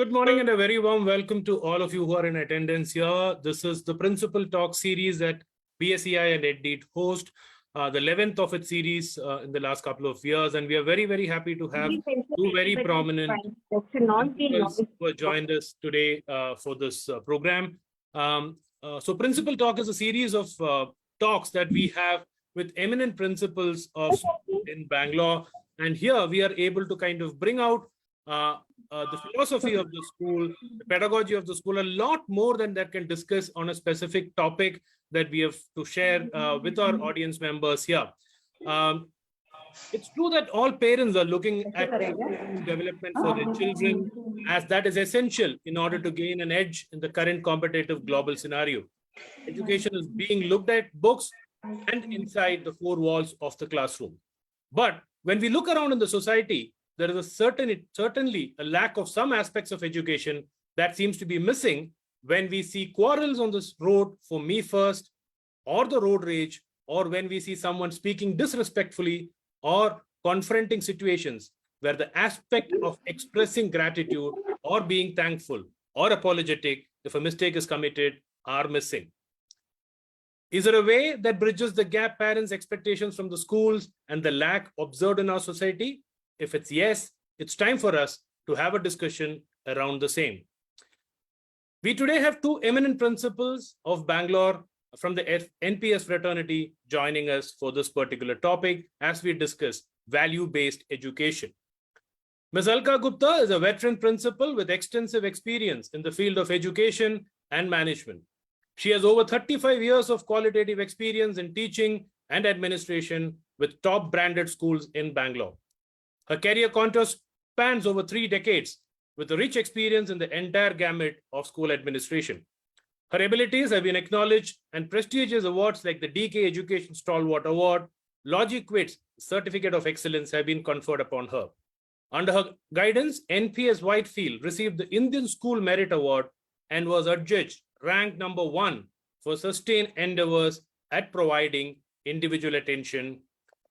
Good morning and a very warm welcome to all of you who are in attendance here. This is the Principal Talk series that BSEI and EdDeeD host, the 11th of its series in the last couple of years. And we are very, very happy to have two very prominent principals who have joined us today for this program. So Principal Talk is a series of talks that we have with eminent principals in Bangalore. And here we are able to kind of bring out the philosophy of the school, the pedagogy of the school, a lot more than that can discuss on a specific topic that we have to share with our audience members here. It's true that all parents are looking at development for their children, as that is essential in order to gain an edge in the current competitive global scenario. Education is being looked at books and inside the four walls of the classroom. But when we look around in the society, there is certainly a lack of some aspects of education that seems to be missing when we see quarrels on this road for me first, or the road rage, or when we see someone speaking disrespectfully or confronting situations where the aspect of expressing gratitude or being thankful or apologetic if a mistake is committed are missing. Is there a way that bridges the gap parents' expectations from the schools and the lack observed in our society? If it's yes, it's time for us to have a discussion around the same. We today have two eminent principals of Bangalore from the NPS fraternity joining us for this particular topic as we discuss value-based education. Ms. Alka Gupta is a veteran principal with extensive experience in the field of education and management. She has over 35 years of qualitative experience in teaching and administration with top branded schools in Bangalore. Her career contour spans over 3 decades with a rich experience in the entire gamut of school administration. Her abilities have been acknowledged and prestigious awards like the DK Education Stalwart Award, LogicWits Certificate of Excellence have been conferred upon her. Under her guidance, NPS Whitefield received the Indian School Merit Award and was adjudged ranked number 1 for sustained endeavors at providing individual attention.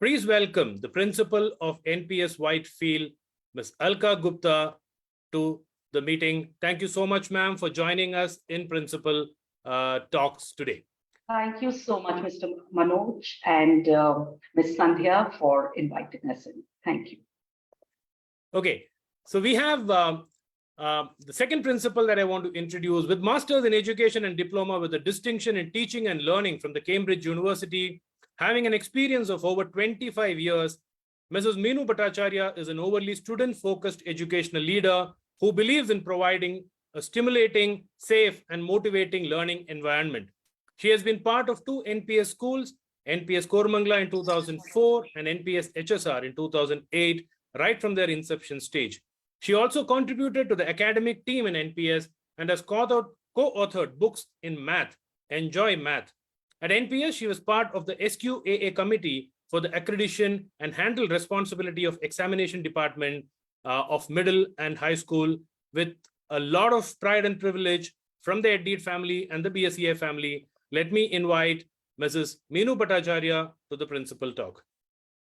Please welcome the principal of NPS Whitefield, Ms. Alka Gupta, to the meeting. Thank you so much, ma'am, for joining us in Principal Talks today. Thank you so much, Mr. Manoj and Ms. Sandhya for inviting us in. Thank you. Okay, so we have the second principal that I want to introduce with Masters in Education and Diploma with a distinction in Teaching and Learning from the Cambridge University. Having an experience of over 25 years, Mrs. Meenu Bhattacharya is an overly student-focused educational leader who believes in providing a stimulating, safe, and motivating learning environment. She has been part of 2 NPS schools, NPS Koramangala in 2004 and NPS HSR in 2008, right from their inception stage. She also contributed to the academic team in NPS and has co-authored books in math, Enjoy Math. At NPS, she was part of the SQAA committee for the accreditation and handled responsibility of examination department of middle and high school with a lot of pride and privilege from the EdDeeD family and the BSEI family. Let me invite Mrs. Meenu Bhattacharya to the principal talk.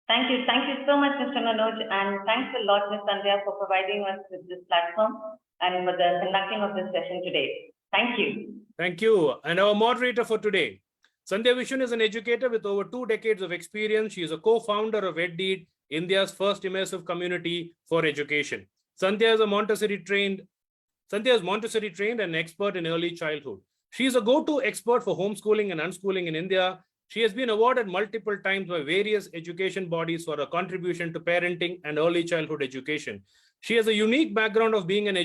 Thank you so much, Mr. Manoj, and thanks a lot, Ms. Sandhya, for providing us with this platform and for the conducting of this session today. Thank you. Thank you. And our moderator for today, Sandhya Viswan, is an educator with over 2 decades of experience. She is a co-founder of EdDeeD, India's first immersive community for education. Sandhya is Montessori trained and expert in early childhood. She is a go-to expert for homeschooling and unschooling in India. She has been awarded multiple times by various education bodies for her contribution to parenting and early childhood education. She has a unique background of being an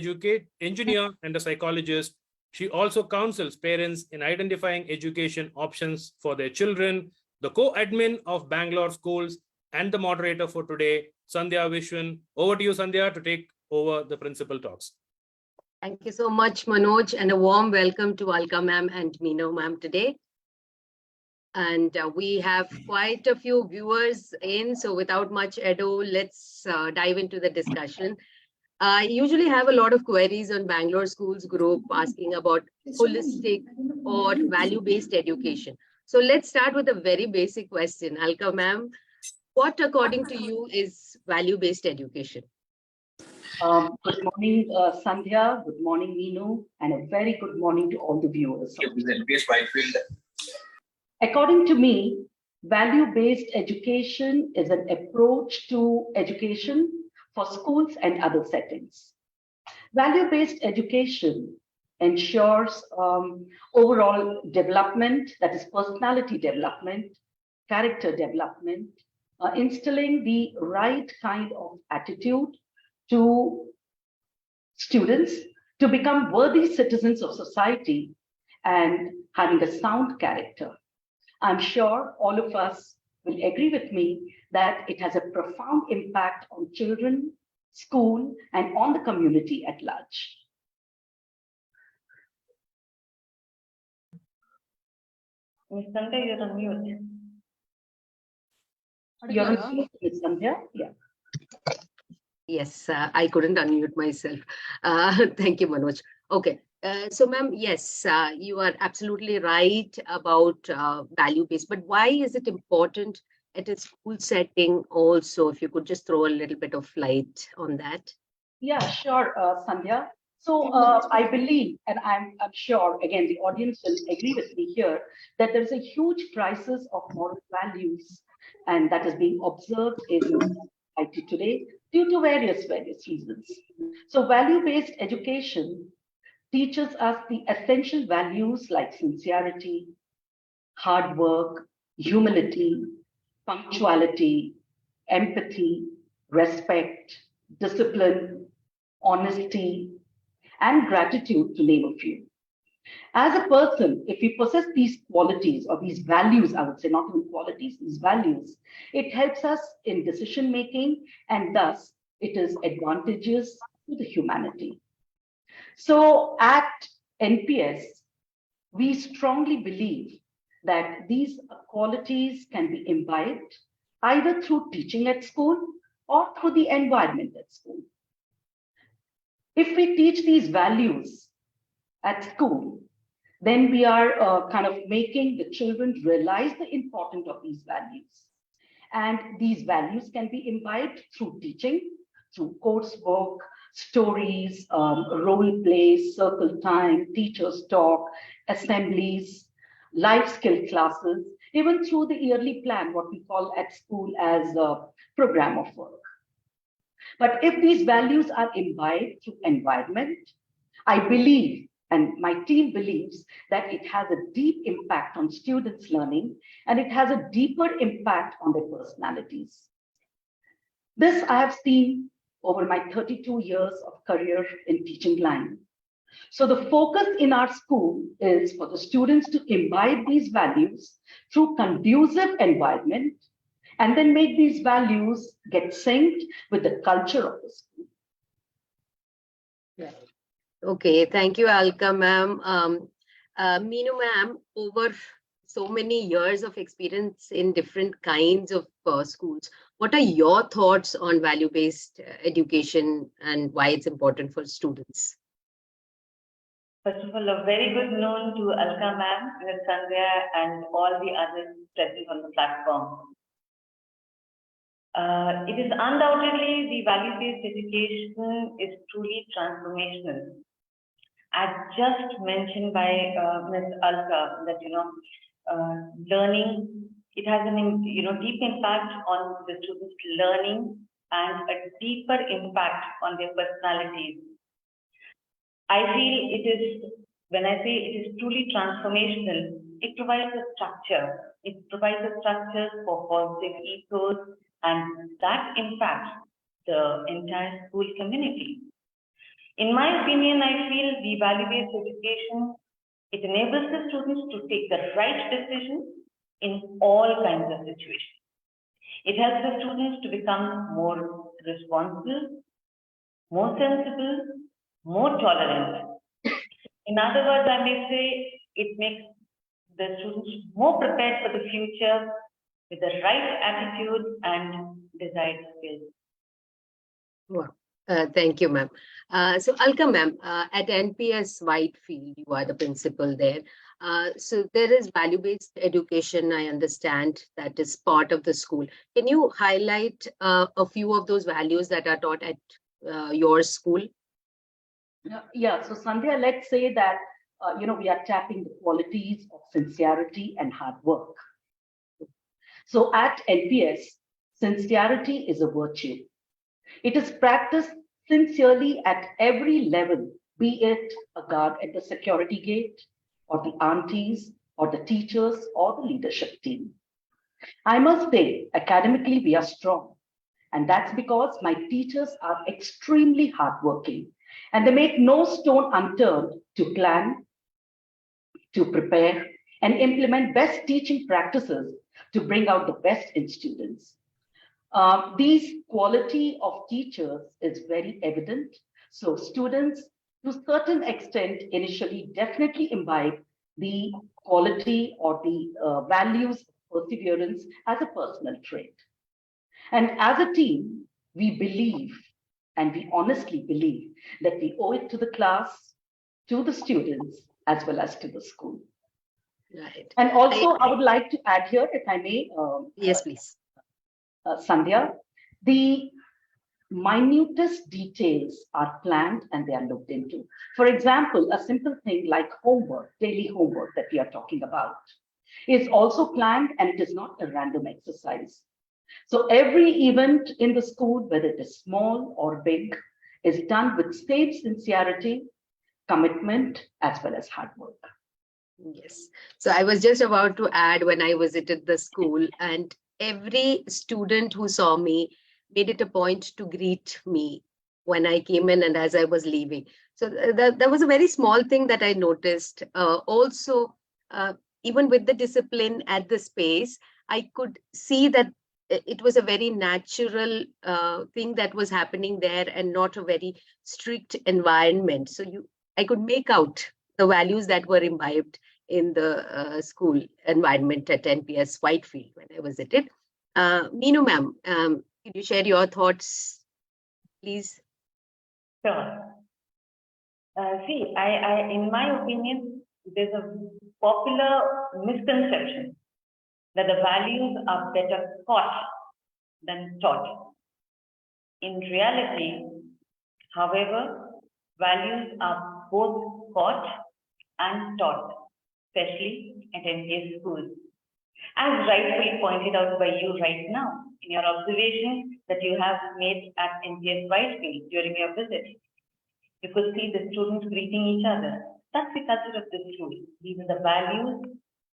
engineer and a psychologist. She also counsels parents in identifying education options for their children, the co-admin of Bangalore schools, and the moderator for today, Sandhya Viswan. Over to you, Sandhya, to take over the principal talks. Thank you so much, Manoj, and a warm welcome to Alka ma'am and Meenu ma'am today. And we have quite a few viewers in, so without much ado, let's dive into the discussion. I usually have a lot of queries on Bangalore Schools group asking about holistic or value-based education. So let's start with a very basic question. Alka ma'am, what according to you is value-based education? Good morning, Sandhya. Good morning, Meenu. And a very good morning to all the viewers. NPS Whitefield. According to me, value-based education is an approach to education for schools and other settings. Value-based education ensures overall development, that is personality development, character development, instilling the right kind of attitude to students to become worthy citizens of society and having a sound character. I'm sure all of us will agree with me that it has a profound impact on children, school, and on the community at large. Ms. Sandhya, you're on mute. You're on mute, Ms. Sandhya? Yeah. Yes, I couldn't unmute myself. Thank you, Manoj. Okay. So, ma'am, yes, you are absolutely right about value-based, but why is it important at a school setting also? If you could just throw a little bit of light on that. Yeah, sure, Sandhya. So I believe, and I'm sure, again, the audience will agree with me here, that there's a huge crisis of moral values, and that is being observed in society today due to various reasons. So value-based education teaches us the essential values like sincerity, hard work, humility, punctuality, empathy, respect, discipline, honesty, and gratitude, to name a few. As a person, if we possess these qualities or these values, I would say, not even qualities, these values, it helps us in decision making, and thus it is advantageous to the humanity. So at NPS, we strongly believe that these qualities can be imbibed either through teaching at school or through the environment at school. If we teach these values at school, then we are kind of making the children realize the importance of these values. And these values can be imbibed through teaching, through coursework, stories, role plays, circle time, teachers talk, assemblies, life skill classes, even through the yearly plan, what we call at school as a program of work. But if these values are imbibed through environment, I believe, and my team believes, that it has a deep impact on students' learning, and it has a deeper impact on their personalities. This I have seen over my 32 years of career in teaching line. So the focus in our school is for the students to imbibe these values through conducive environment, and then make these values get synced with the culture of the school. Yeah. Okay, thank you, Alka ma'am. Meenu ma'am, over so many years of experience in different kinds of schools, what are your thoughts on value-based education and why it's important for students? First of all, a very good noon to Alka ma'am, Ms. Sandhya, and all the others present on the platform. It is undoubtedly the value-based education is truly transformational. As just mentioned by Ms. Alka, that learning, it has an deep impact on the students' learning and a deeper impact on their personalities. I feel it is, when I say it is truly transformational, it provides a structure. It provides a structure for positive ethos, and that impacts the entire school community. In my opinion, I feel the value-based education, it enables the students to take the right decisions in all kinds of situations. It helps the students to become more responsible, more sensible, more tolerant. In other words, I may say it makes the students more prepared for the future with the right attitude and desired skills. Wow. Thank you, ma'am. So Alka ma'am, at NPS Whitefield, you are the principal there. So there is value-based education, I understand, that is part of the school. Can you highlight a few of those values that are taught at your school? Yeah, so Sandhya, let's say that, we are tapping the qualities of sincerity and hard work. So at NPS, sincerity is a virtue. It is practiced sincerely at every level, be it a guard at the security gate, or the aunties, or the teachers, or the leadership team. I must say, academically, we are strong. And that's because my teachers are extremely hardworking and they make no stone unturned to plan, to prepare, and implement best teaching practices to bring out the best in students. These quality of teachers is very evident. So students, to a certain extent, initially definitely imbibe the quality or the values of perseverance as a personal trait. And as a team, we believe, and we honestly believe, that we owe it to the class, to the students, as well as to the school. Right. And also, I would like to add here, if I may, Yes, please. Sandhya, the minutest details are planned and they are looked into. For example, a simple thing like homework, daily homework that we are talking about, is also planned and it is not a random exercise. So every event in the school, whether it is small or big, is done with same sincerity, commitment, as well as hard work. Yes. So I was just about to add, when I visited the school, and every student who saw me made it a point to greet me when I came in and as I was leaving. So that was a very small thing that I noticed. Also, even with the discipline at the space, I could see that it was a very natural thing that was happening there and not a very strict environment. So I could make out the values that were imbibed in the school environment at NPS Whitefield when I visited. Meenu ma'am, could you share your thoughts, please? Sure. In my opinion, there's a popular misconception that the values are better caught than taught. In reality, however, values are both caught and taught, especially at NPS schools. As rightfully pointed out by you right now in your observation that you have made at NPS Whitefield during your visit. You could see the students greeting each other. That's the culture of the school. These are the values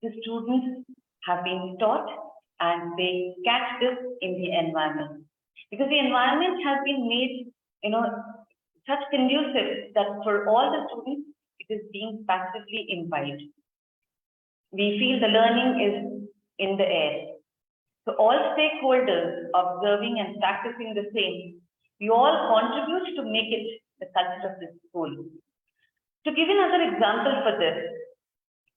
the students have been taught and they catch this in the environment. Because the environment has been made, such conducive that for all the students, it is being passively imbibed. We feel the learning is in the air. So all stakeholders observing and practicing the same, we all contribute to make it the culture of this school. To give another example for this,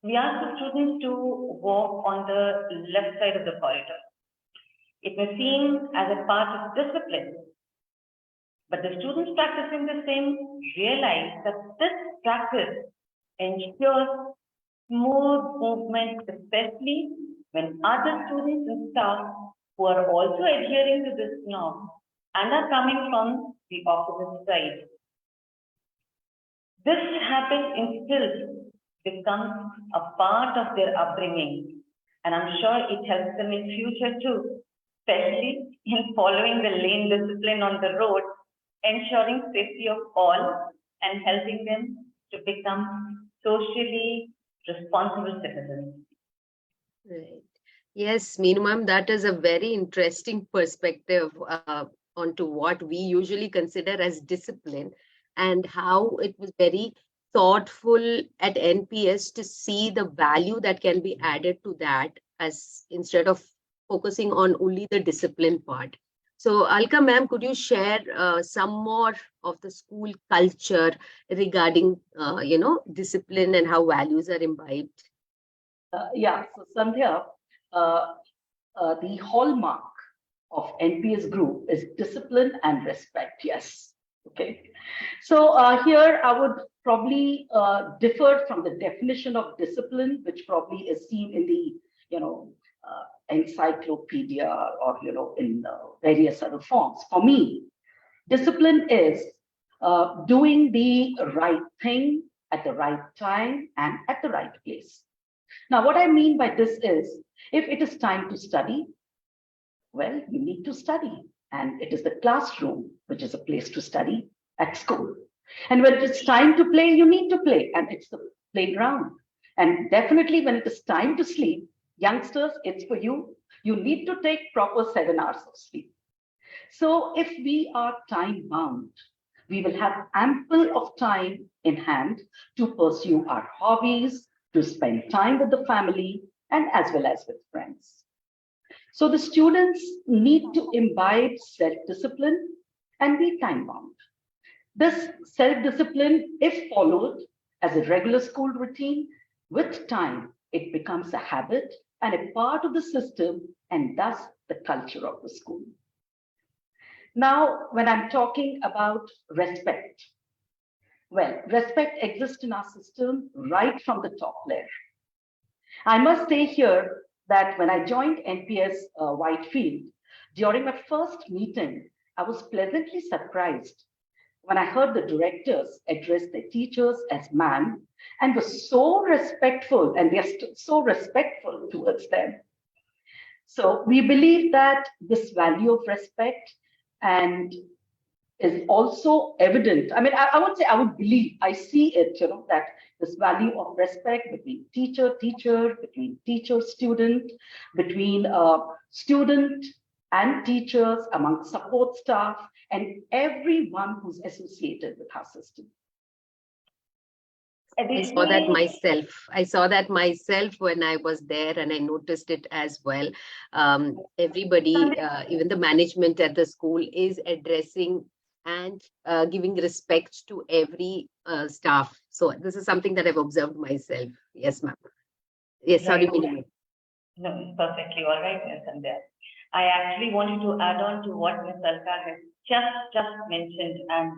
we ask the students to walk on the left side of the corridor. It may seem as a part of discipline, but the students practicing the same realize that this practice ensures smooth movement, especially when other students and staff who are also adhering to this norm and are coming from the opposite side. This habit instilled becomes a part of their upbringing, and I'm sure it helps them in future too, especially in following the lane discipline on the road, ensuring safety of all and helping them to become socially responsible citizens. Right. Yes, Meenu ma'am, that is a very interesting perspective onto what we usually consider as discipline and how it was very thoughtful at NPS to see the value that can be added to that, as instead of focusing on only the discipline part. So Alka ma'am, could you share some more of the school culture regarding, discipline and how values are imbibed? So Sandhya, the hallmark of NPS group is discipline and respect. Yes. Okay. So here I would probably differ from the definition of discipline, which probably is seen in the, encyclopedia or, in various other forms. For me, Discipline is doing the right thing at the right time and at the right place. Now, what I mean by this is, if it is time to study, well, you need to study. And it is the classroom, which is a place to study at school. And when it's time to play, you need to play, and it's the playground. And definitely when it is time to sleep, youngsters, it's for you. You need to take proper 7 hours of sleep. So if we are time bound, we will have ample of time in hand to pursue our hobbies, to spend time with the family, and as well as with friends. So the students need to imbibe self-discipline and be time bound. This self-discipline, if followed as a regular school routine, with time, it becomes a habit and a part of the system, and thus the culture of the school. Now, when I'm talking about respect, well, respect exists in our system right from the top layer. I must say here that when I joined NPS Whitefield, during my first meeting, I was pleasantly surprised when I heard the directors address their teachers as ma'am and were so respectful, and they are still so respectful towards them. So we believe that this value of respect and is also evident. I mean, I would say, I would believe, I see it, that this value of respect between teacher, between teacher, student, between student and teachers, among support staff, and everyone who's associated with our system. I saw that myself. I saw that myself when I was there, and I noticed it as well. Everybody, even the management at the school, is addressing and giving respect to every staff. So this is something that I've observed myself. Yes, ma'am. Yes, sorry, Meenu. No, perfectly all right, Ms. Sandhya. I actually wanted to add on to what Ms. Alka has just mentioned, and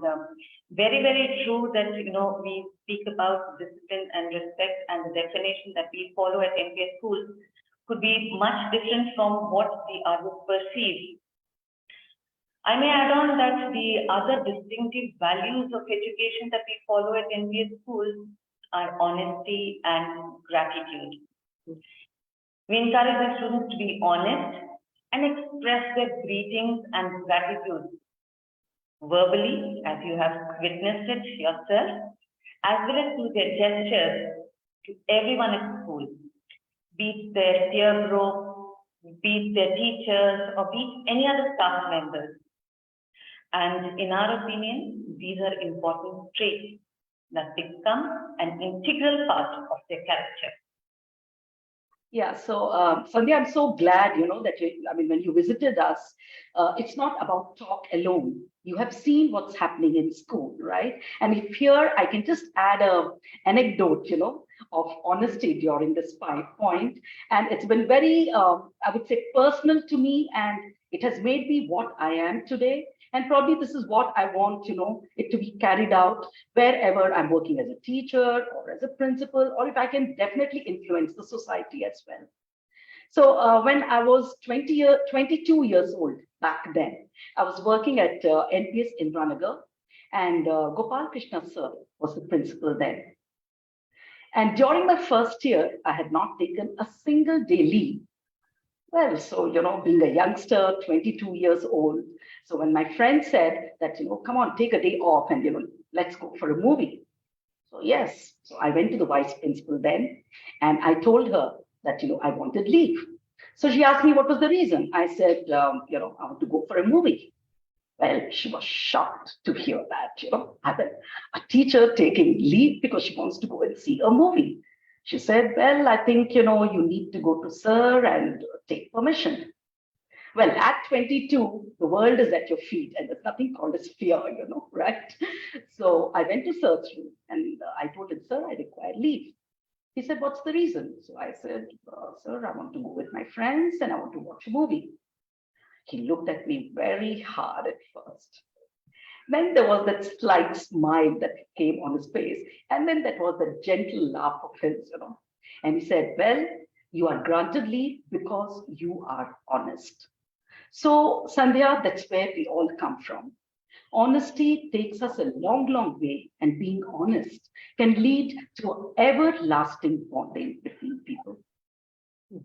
very, very true that, we speak about discipline and respect, and the definition that we follow at NPS schools could be much different from what the others perceive. I may add on that the other distinctive values of education that we follow at NPS schools are honesty and gratitude. We encourage the students to be honest and express their greetings and gratitude verbally, as you have witnessed it yourself, as well as through their gestures to everyone at school, be it their peer group, be it their teachers, or be it any other staff members. And in our opinion, these are important traits that become an integral part of their character. Yeah, so Sandhya, I'm so glad, that when you visited us, it's not about talk alone. You have seen what's happening in school, right? And if here I can just add a anecdote, of honesty during this point, and it's been very, I would say, personal to me, and it has made me what I am today. And probably this is what I want, it to be carried out wherever I'm working as a teacher or as a principal, or if I can definitely influence the society as well. So when I was 22 years old back then, I was working at NPS Indranagar, and Gopal Krishna sir was the principal then. And during my first year, I had not taken a single day leave. Well, so, being a youngster, 22 years old. So when my friend said that, come on, take a day off and, let's go for a movie. So yes, so I went to the vice principal then, and I told her that, I wanted leave. So she asked me what was the reason. I said, I want to go for a movie. Well, she was shocked to hear that, a teacher taking leave because she wants to go and see a movie. She said, well, I think, you need to go to sir and take permission. Well, at 22, the world is at your feet, and there's nothing called as fear, right? So I went to sir's room, and I told him, sir, I require leave. He said, what's the reason? So I said, sir, I want to go with my friends and I want to watch a movie. He looked at me very hard at first. Then there was that slight smile that came on his face. And then that was the gentle laugh of his, And he said, well, you are granted leave because you are honest. So, Sandhya, that's where we all come from. Honesty takes us a long, long way, and being honest can lead to everlasting bonding between people.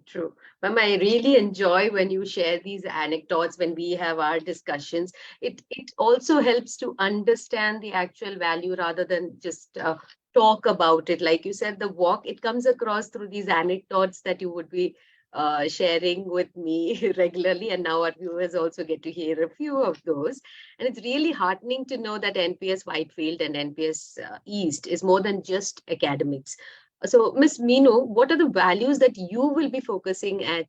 True. Ma'am, I really enjoy when you share these anecdotes when we have our discussions. It also helps to understand the actual value rather than just talk about it. Like you said, the walk, it comes across through these anecdotes that you would be sharing with me regularly. And now our viewers also get to hear a few of those. And it's really heartening to know that NPS Whitefield and NPS East is more than just academics. So, Ms. Meenu, what are the values that you will be focusing at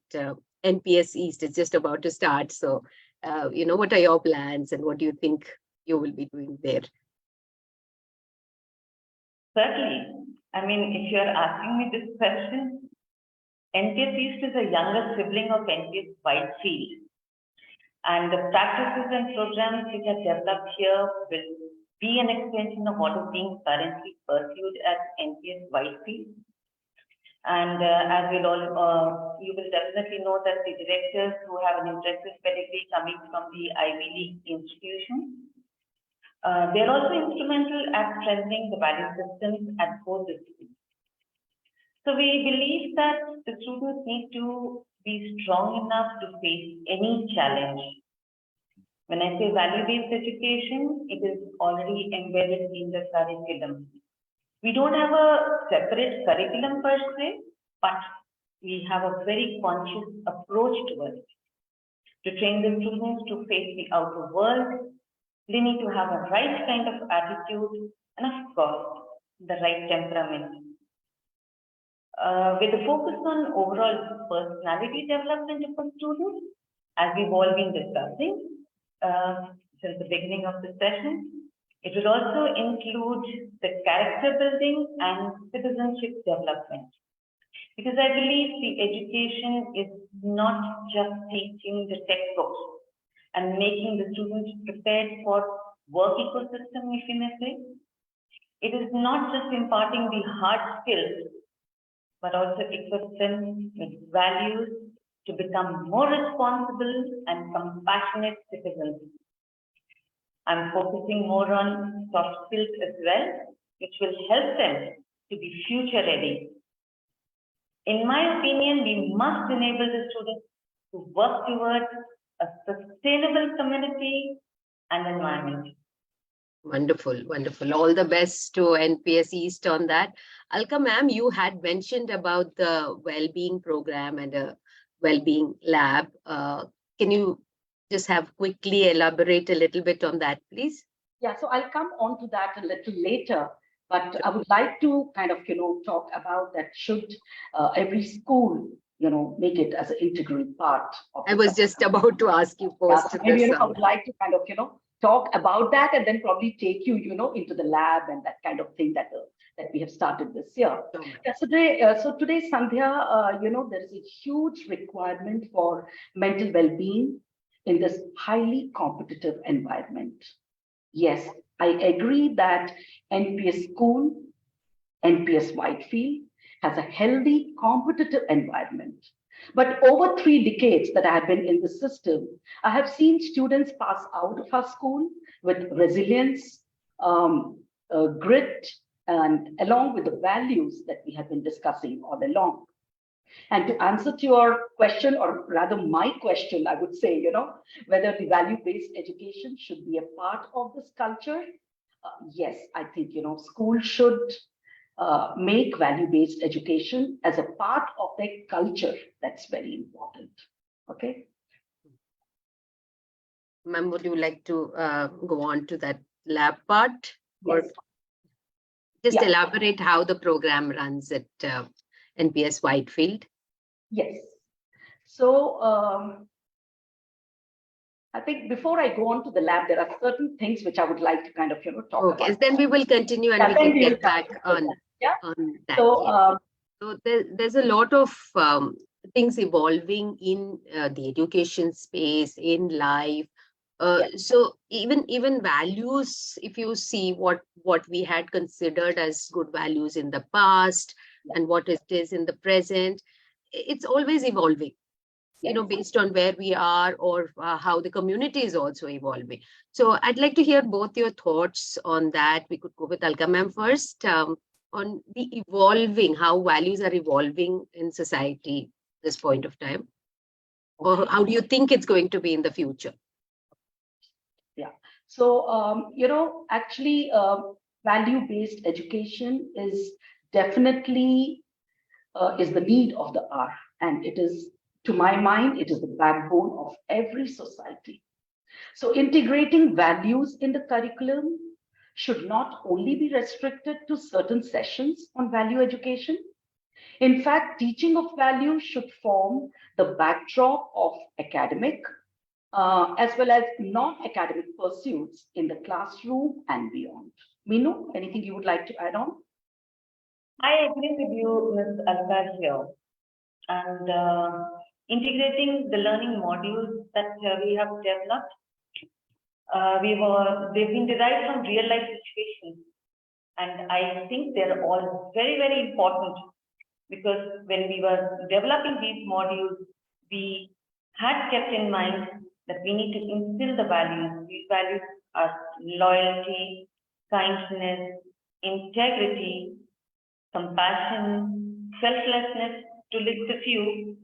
NPS East? It's just about to start. So, what are your plans and what do you think you will be doing there? Certainly. I mean, if you're asking me this question, NPS East is a younger sibling of NPS Whitefield. And the practices and programs which are developed here will be an extension of what is being currently pursued at NPS Whitefield. And as you will definitely know that the directors who have an impressive pedigree coming from the Ivy League institution, they're also instrumental at strengthening the value systems at both the schools. So we believe that the students need to be strong enough to face any challenge. When I say value-based education, it is already embedded in the curriculum. We don't have a separate curriculum per se, but we have a very conscious approach to it. To train the students to face the outer world, they need to have a right kind of attitude and, of course, the right temperament. With a focus on overall personality development of the students, as we've all been discussing, since the beginning of the session, it will also include the character building and citizenship development. Because I believe the education is not just teaching the textbooks and making the students prepared for work ecosystem, if you may say. It is not just imparting the hard skills, but also equip them with values to become more responsible and compassionate citizens. I'm focusing more on soft skills as well, which will help them to be future ready. In my opinion, we must enable the students to work towards a sustainable community and environment. Wonderful, wonderful. All the best to NPS East on that. Alka ma'am, you had mentioned about the well-being program and a well-being lab. Can you just have quickly elaborate a little bit on that, please? Yeah, so I'll come on to that a little later, but I would like to kind of, talk about that should every school, make it as an integral part of I was just about to ask you first. Yeah, so maybe, I would like to kind of, talk about that and then probably take you, into the lab and that kind of thing that we have started this year. Yeah, so today, Sandhya, there is a huge requirement for mental well-being in this highly competitive environment. Yes, I agree that NPS school, NPS Whitefield has a healthy competitive environment. But over 3 decades that I have been in the system, I have seen students pass out of our school with resilience, grit, and along with the values that we have been discussing all along. And to answer to your question, or rather my question, I would say, whether the value-based education should be a part of this culture. Yes, I think, school should make value-based education as a part of their culture. That's very important. Okay. Ma'am, would you like to go on to that lab part? Yes. Or just elaborate how the program runs at NPS Whitefield? Yes. So I think before I go on to the lab, there are certain things which I would like to kind of, talk about. Okay, then we will continue and we can get back on that. So there's a lot of things evolving in the education space, in life. So even values, if you see what we had considered as good values in the past and what it is in the present, it's always evolving. based on where we are or how the community is also evolving. So I'd like to hear both your thoughts on that. We could go with Alka ma'am first, on the evolving, how values are evolving in society at this point of time. Or how do you think it's going to be in the future? Yeah. So, actually, value-based education is definitely is the need of the hour. And it is, to my mind, it is the backbone of every society. So integrating values in the curriculum should not only be restricted to certain sessions on value education. In fact, teaching of values should form the backdrop of academic as well as non-academic pursuits in the classroom and beyond. Meenu, anything you would like to add on? I agree with you, Ms. Alka here. And integrating the learning modules that we have developed, they've been derived from real life situations. And I think they're all very, very important because when we were developing these modules, we had kept in mind that we need to instill the values. These values are loyalty, kindness, integrity, compassion, selflessness, to list a few.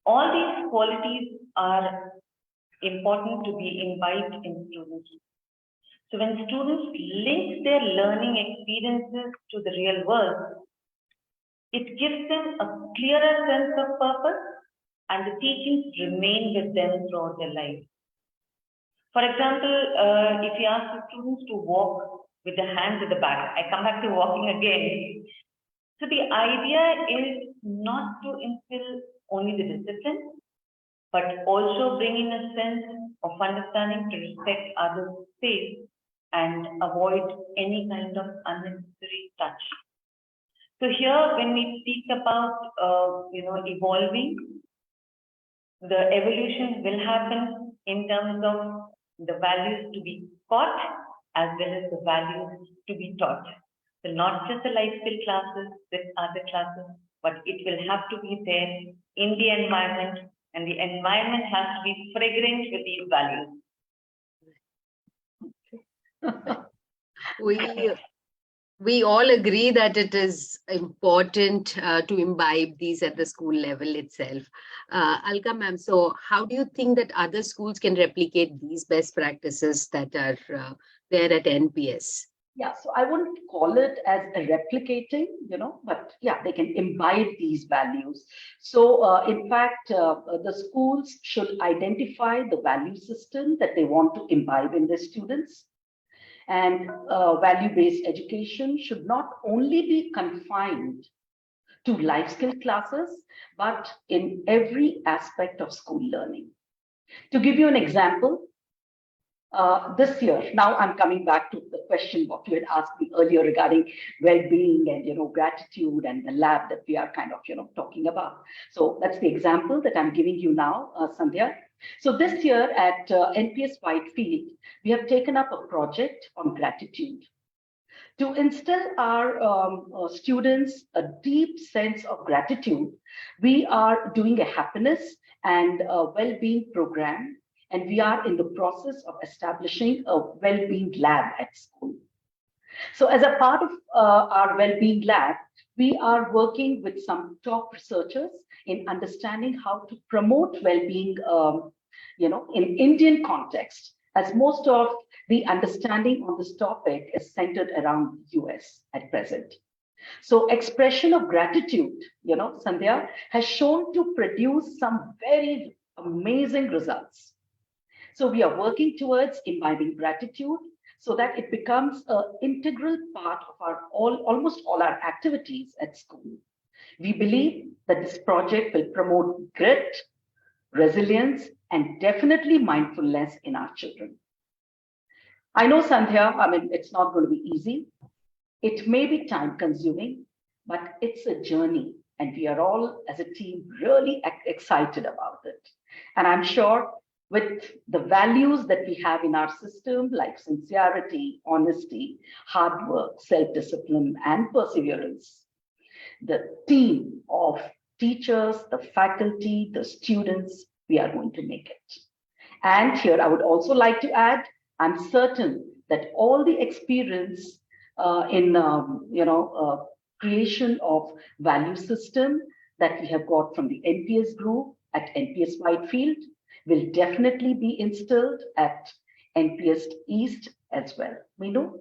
All these qualities are important to be imbibed in students. So when students link their learning experiences to the real world, it gives them a clearer sense of purpose and the teachings remain with them throughout their life. For example, if you ask the students to walk with their hands at the back, I come back to walking again. So the idea is not to instill only the discipline, but also bring in a sense of understanding to respect others' space and avoid any kind of unnecessary touch. So here, when we speak about evolving, the evolution will happen in terms of the values to be taught as well as the values to be taught. So not just the life skill classes with other classes, but it will have to be there in the environment, and the environment has to be fragrant with these values. We all agree that it is important to imbibe these at the school level itself. Alka ma'am, so how do you think that other schools can replicate these best practices that are there at NPS? Yeah, so I wouldn't call it as a replicating, but yeah, they can imbibe these values. So in fact, the schools should identify the value system that they want to imbibe in their students. And value-based education should not only be confined to life skill classes, but in every aspect of school learning. To give you an example, this year, now I'm coming back to the question what you had asked me earlier regarding well-being and gratitude and the lab that we are kind of talking about. So that's the example that I'm giving you now, Sandhya. So this year at NPS Whitefield, we have taken up a project on gratitude to instill our students a deep sense of gratitude. We are doing a happiness and well-being program, and we are in the process of establishing a well-being lab at school. So as a part of our well-being lab, we are working with some top researchers in understanding how to promote well-being, in Indian context, as most of the understanding on this topic is centered around the US at present. So expression of gratitude, Sandhya, has shown to produce some very amazing results. So we are working towards imbibing gratitude so that it becomes an integral part of our almost all our activities at school. We believe that this project will promote grit, resilience, and definitely mindfulness in our children. I know, Sandhya, it's not going to be easy. It may be time consuming, but it's a journey, and we are all as a team really excited about it. And I'm sure with the values that we have in our system, like sincerity, honesty, hard work, self-discipline, and perseverance, the team of teachers, the faculty, the students, we are going to make it. And here I would also like to add, I'm certain that all the experience in creation of value system that we have got from the NPS group at NPS Whitefield will definitely be instilled at NPS East as well. Meenu?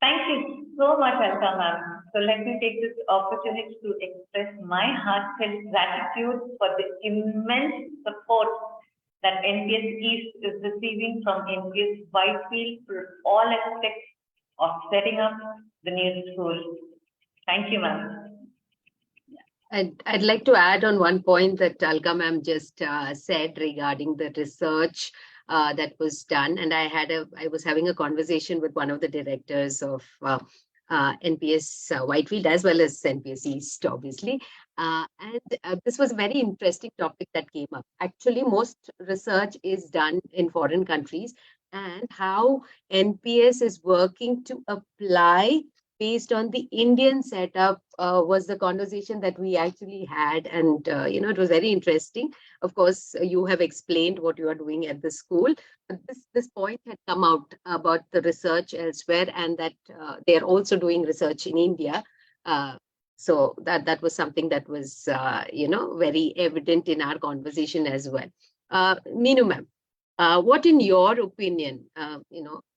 Thank you so much, Alka ma'am. So let me take this opportunity to express my heartfelt gratitude for the immense support that NPS East is receiving from NPS Whitefield for all aspects of setting up the new school. Thank you, ma'am. I'd like to add on one point that Alka ma'am just said regarding the research that was done. And I was having a conversation with one of the directors of NPS Whitefield as well as NPS East, obviously. And this was a very interesting topic that came up. Actually, most research is done in foreign countries, and how NPS is working to apply based on the Indian setup was the conversation that we actually had. And, it was very interesting. Of course, you have explained what you are doing at the school. But this point had come out about the research elsewhere, and that they are also doing research in India. So that was something that was, very evident in our conversation as well. Meenu ma'am, what in your opinion,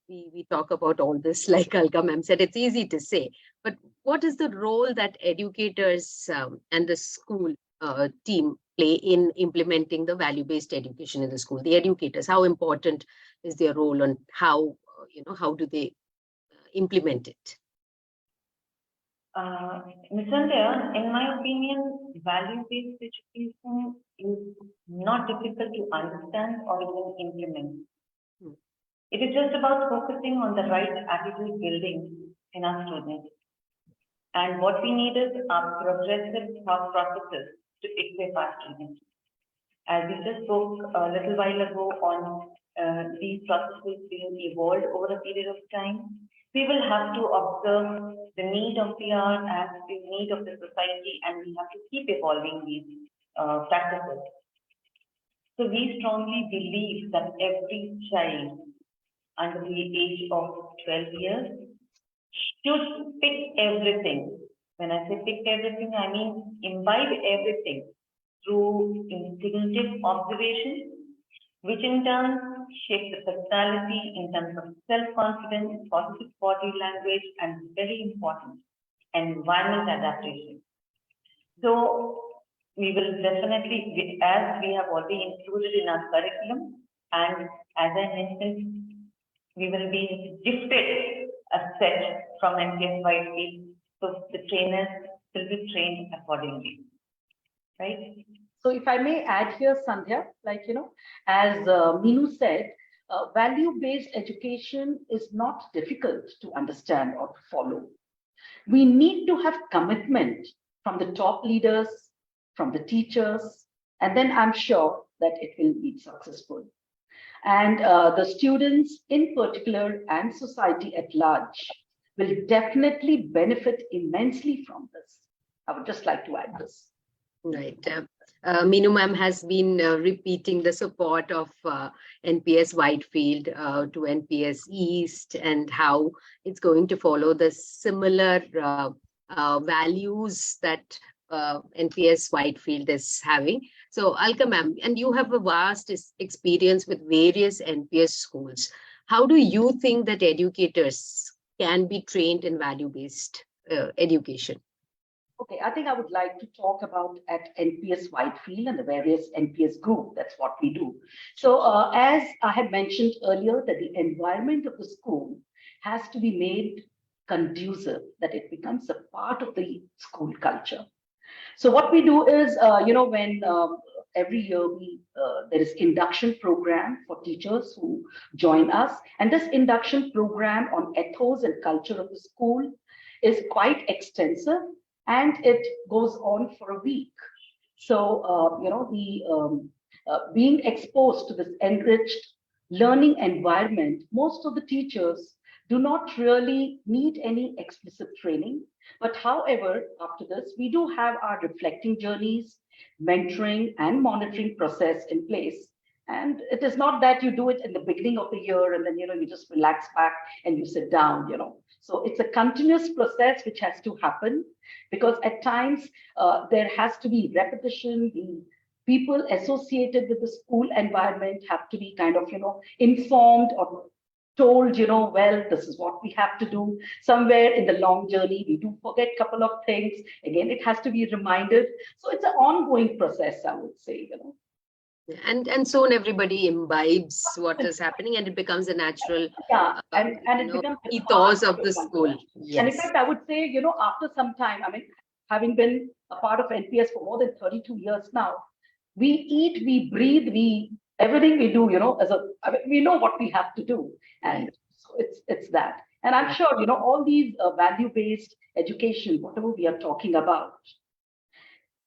we talk about all this, like Alka ma'am said, it's easy to say, but what is the role that educators and the school team play in implementing the value-based education in the school? The educators, how important is their role, and how do they implement it? Ms. Sandhya, in my opinion, value-based education is not difficult to understand or even implement. It is just about focusing on the right attitude building in our students. And what we need is our progressive thought processes to equip our students. As we just spoke a little while ago on these processes being evolved over a period of time, we will have to observe the need of the hour and the need of the society, and we have to keep evolving these practices. So we strongly believe that every child under the age of 12 years should pick everything. When I say pick everything, I mean imbibe everything through instinctive observation, which in turn shapes the personality in terms of self-confidence, positive body language, and very important, environment adaptation. So we will definitely, as we have already included in our curriculum, and as I mentioned, we will be gifted a set from NPS Whitefield, so the trainers will be trained accordingly, right? So if I may add here, Sandhya, as Meenu said, value-based education is not difficult to understand or to follow. We need to have commitment from the top leaders, from the teachers, and then I'm sure that it will be successful. And the students in particular and society at large will definitely benefit immensely from this. I would just like to add this. Right. Meenu ma'am has been repeating the support of NPS Whitefield to NPS East, and how it's going to follow the similar values that NPS Whitefield is having. So Alka ma'am, and you have a vast experience with various NPS schools. How do you think that educators can be trained in value-based education? Okay, I think I would like to talk about at NPS Whitefield and the various NPS group. That's what we do. So as I had mentioned earlier, that the environment of the school has to be made conducive, that it becomes a part of the school culture. So what we do is, when every year there is induction program for teachers who join us, and this induction program on ethos and culture of the school is quite extensive, and it goes on for a week. So, being exposed to this enriched learning environment, most of the teachers do not really need any explicit training. But however, after this, we do have our reflecting journeys, mentoring and monitoring process in place. And it is not that you do it in the beginning of the year and then, you just relax back and you sit down. So it's a continuous process which has to happen, because at times there has to be repetition. The people associated with the school environment have to be kind of, informed or told, well, this is what we have to do. Somewhere in the long journey, we do forget a couple of things. Again, it has to be reminded. So it's an ongoing process, I would say. And soon everybody imbibes what is happening, and it becomes a natural and it becomes a ethos part of the school. And in fact, I would say, after some time, I mean, having been a part of NPS for more than 32 years now, we eat, we breathe, everything we do, we know what we have to do. And so it's that. And I'm sure, all these value-based education, whatever we are talking about,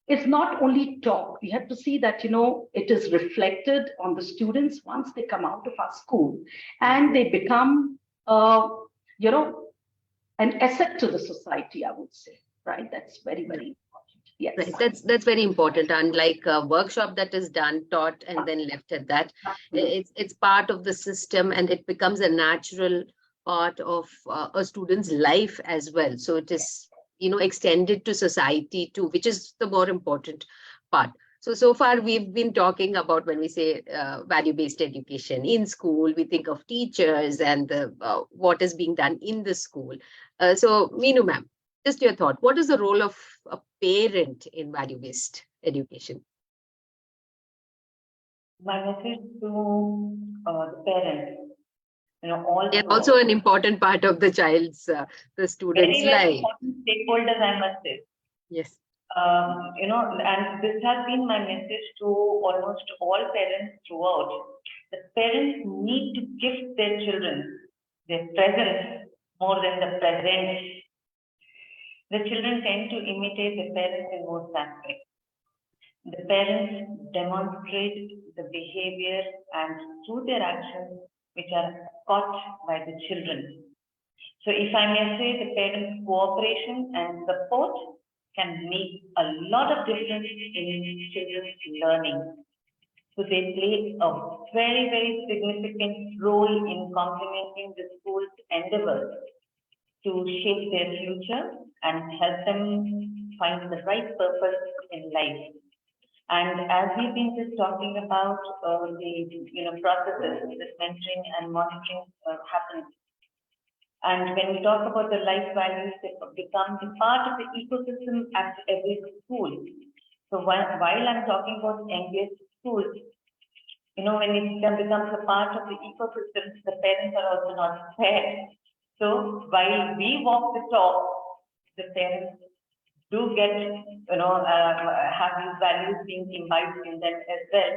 it's not only talk. We have to see that, it is reflected on the students once they come out of our school and they become, an asset to the society, I would say, right? That's very, very important. Yes. Right. That's very important. Unlike a workshop that is done, taught, and then left at that, it's part of the system, and it becomes a natural part of a student's life as well. So it is, extended to society too, which is the more important part. So far we've been talking about, when we say value-based education in school, we think of teachers and what is being done in the school. So Meenu ma'am, just your thought. What is the role of a parent in value-based education? My message to the parents, They're also an important part of the child's, the student's very, very life. important stakeholders, I must say. Yes. And this has been my message to almost all parents throughout. The parents need to gift their children their presence more than the present. The children tend to imitate the parents in most aspects. The parents demonstrate the behavior and through their actions which are caught by the children. So if I may say, the parents' cooperation and support can make a lot of difference in children's learning. So they play a very, very significant role in complementing the school's endeavors to shape their future and help them find the right purpose in life. And as we've been just talking about the processes, this mentoring and monitoring happens. And when we talk about the life values, they become the part of the ecosystem at every school. So while I'm talking about NPS schools, when it becomes a part of the ecosystem, the parents are also not spared. So while we walk the talk, the parents do get, have these values being imbibed in them as well.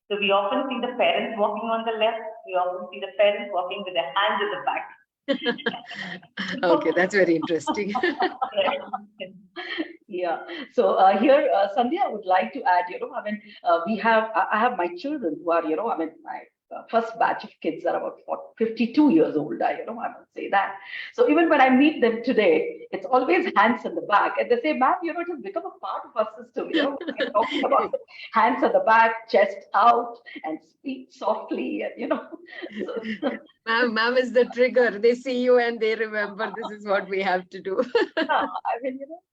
So we often see the parents walking on the left, we often see the parents walking with their hands in the back. Okay, that's very interesting. Yeah. So here, Sandhya, I would like to add, I have my children who are, my first batch of kids are about 52 years old. I would say that. So even when I meet them today, it's always hands in the back. And they say, ma'am, it has become a part of our system. We're talking about hands at the back, chest out, and speak softly. And, So, Ma'am is the trigger. They see you and they remember this is what we have to do.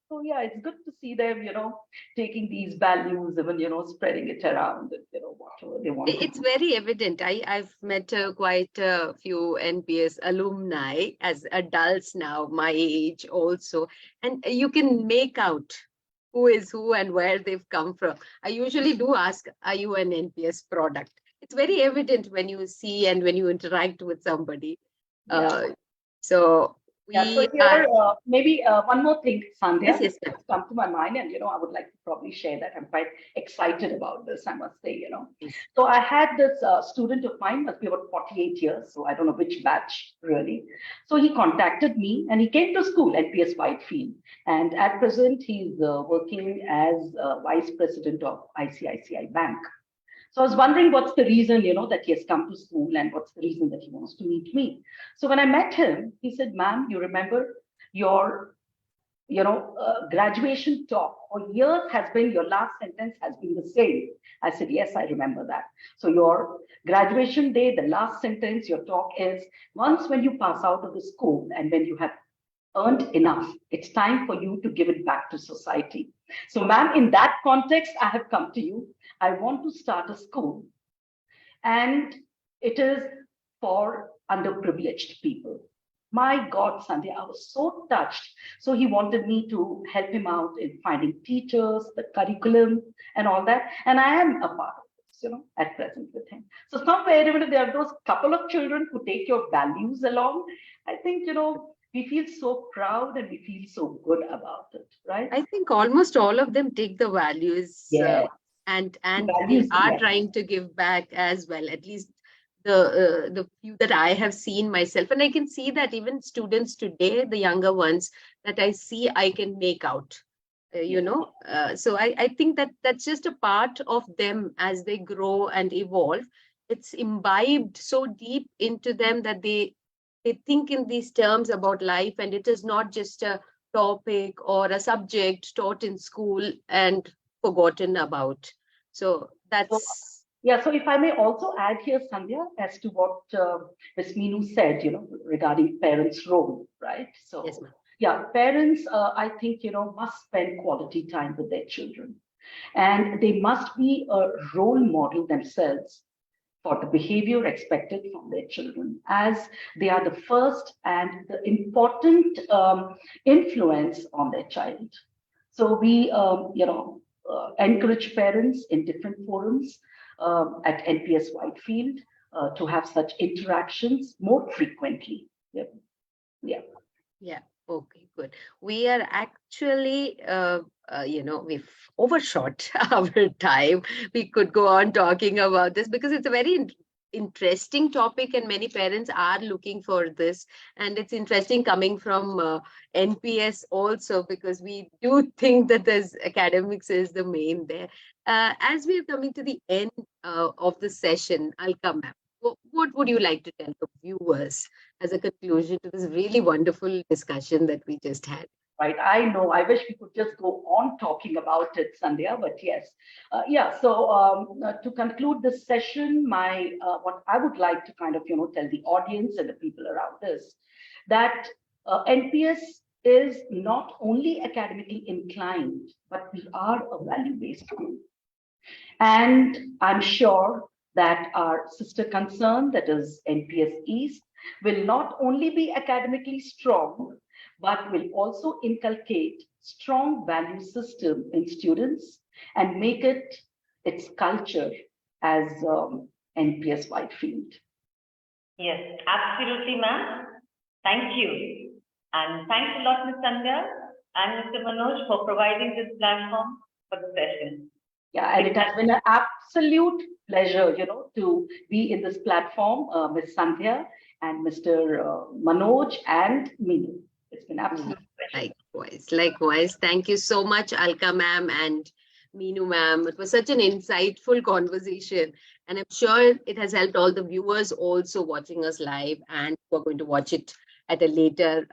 So yeah, it's good to see them, taking these values, even, spreading it around, whatever they want. It's very evident. I've met quite a few NPS alumni as adults now, my age also, and you can make out who is who and where they've come from. I usually do ask, are you an NPS product? It's very evident when you see and when you interact with somebody. So here, maybe one more thing, Sandhya, yes, come to my mind, and I would like to probably share that. I'm quite excited about this, I must say. Yes. So I had this student of mine, must be about 48 years, so I don't know which batch really. So he contacted me and he came to school at NPS Whitefield, and at present he's working as vice president of ICICI Bank. So I was wondering what's the reason, that he has come to school and what's the reason that he wants to meet me. So when I met him, he said, ma'am, you remember your, graduation talk for years has been, your last sentence has been the same. I said, yes, I remember that. So your graduation day, the last sentence, your talk is, once when you pass out of the school and when you have earned enough, it's time for you to give it back to society. So ma'am, in that context, I have come to you. I want to start a school, and it is for underprivileged people. My God, Sandhya, I was so touched. So he wanted me to help him out in finding teachers, the curriculum, and all that. And I am a part of this, at present with him. So somewhere, even if there are those couple of children who take your values along, I think, we feel so proud and we feel so good about it, right? I think almost all of them take the values, Yeah. and Values, they are yeah. trying to give back as well. At least the few that I have seen myself, and I can see that even students today, the younger ones that I see, I can make out. So I think that that's just a part of them as they grow and evolve. It's imbibed so deep into them that they think in these terms about life, and it is not just a topic or a subject taught in school and forgotten about. So that's Yeah, so if I may also add here, Sandhya, as to what Ms. Meenu said, regarding parents' role, right? So, yes, ma'am. yeah, parents, I think, must spend quality time with their children. And they must be a role model themselves for the behavior expected from their children, as they are the first and the important influence on their child. So we, encourage parents in different forums at NPS Whitefield to have such interactions more frequently. Yep. Yeah. Yeah. Okay, good. We are actually, we've overshot our time. We could go on talking about this because it's a very interesting topic, and many parents are looking for this. And it's interesting coming from NPS also, because we do think that there's academics is the main there. As we are coming to the end of the session, Alka ma'am, what would you like to tell the viewers as a conclusion to this really wonderful discussion that we just had? Right. I know. I wish we could just go on talking about it, Sandhya, but yes. Yeah. So to conclude this session, what I would like to kind of, tell the audience and the people around us that NPS is not only academically inclined, but we are a value-based group. And I'm sure that our sister concern, that is NPS East, will not only be academically strong, but will also inculcate strong value system in students and make it its culture as NPS Whitefield. Yes, absolutely, ma'am. Thank you. And thanks a lot, Ms. Sandhya and Mr. Manoj, for providing this platform for the session. Yeah, and it has been an absolute pleasure, to be in this platform, Ms. Sandhya and Mr. Manoj and Meenu. It's been absolute pleasure. Likewise. Thank you so much, Alka ma'am and Meenu ma'am. It was such an insightful conversation, and I'm sure it has helped all the viewers also watching us live and who are going to watch it at a later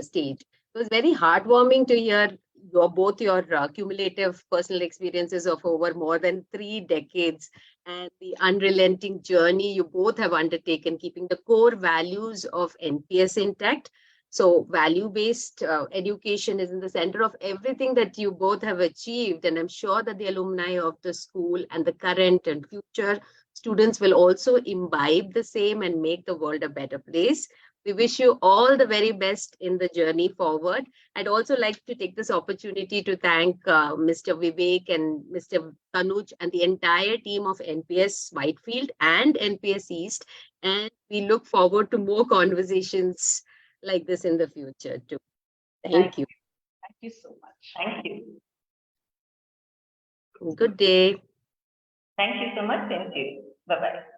stage. It was very heartwarming to hear both your cumulative personal experiences of over more than 3 decades and the unrelenting journey you both have undertaken, keeping the core values of NPS intact. So value-based education is in the center of everything that you both have achieved. And I'm sure that the alumni of the school and the current and future students will also imbibe the same and make the world a better place. We wish you all the very best in the journey forward. I'd also like to take this opportunity to thank Mr. Vivek and Mr. Tanuj and the entire team of NPS Whitefield and NPS East. And we look forward to more conversations like this in the future too. Thank you. Thank you so much. Thank you. Good day. Thank you so much. Thank you. Bye-bye.